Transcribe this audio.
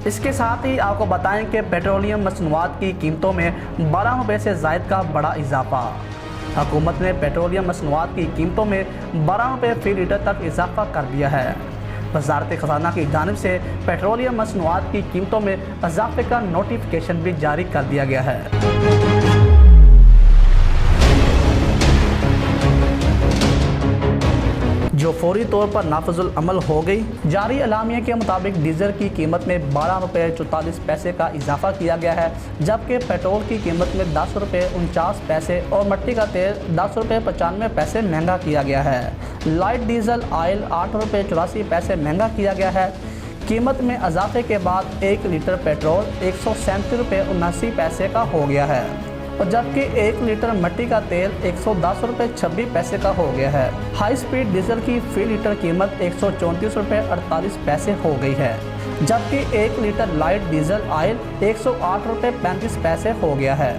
इसके साथ ही आपको बताएं कि पेट्रोलियम मसनूआत की कीमतों में 12 रुपये से ज़ायद का बड़ा इजाफा। हुकूमत ने पेट्रोलियम मसनूआत की कीमतों में 12 रुपये फ़ी लीटर तक इजाफा कर दिया है। वज़ारत ख़ज़ाना की जानिब से पेट्रोलियम मसनूआत की कीमतों में इजाफे का नोटिफिकेशन भी जारी कर दिया गया है। जो फौरी तौर पर नाफिजुल अमल हो गई। जारी अलामिया के मुताबिक डीजल की कीमत में 12 रुपये 44 पैसे का इजाफा किया गया है, जबकि पेट्रोल की कीमत में 10 रुपये 49 पैसे और मिट्टी का तेल 10 रुपये 95 पैसे महंगा किया गया है। लाइट डीजल ऑयल 8 रुपये 84 पैसे महंगा किया गया है। कीमत में इजाफे के बाद 1 लीटर पेट्रोल 137 रुपये 79 पैसे का हो गया है, और जबकि 1 लीटर मिट्टी का तेल 110 रुपये 26 पैसे का हो गया है। हाई स्पीड डीजल की फ़ी लीटर कीमत 134 रुपये 48 पैसे हो गई है, जबकि 1 लीटर लाइट डीजल ऑयल 108 रुपये 35 पैसे हो गया है।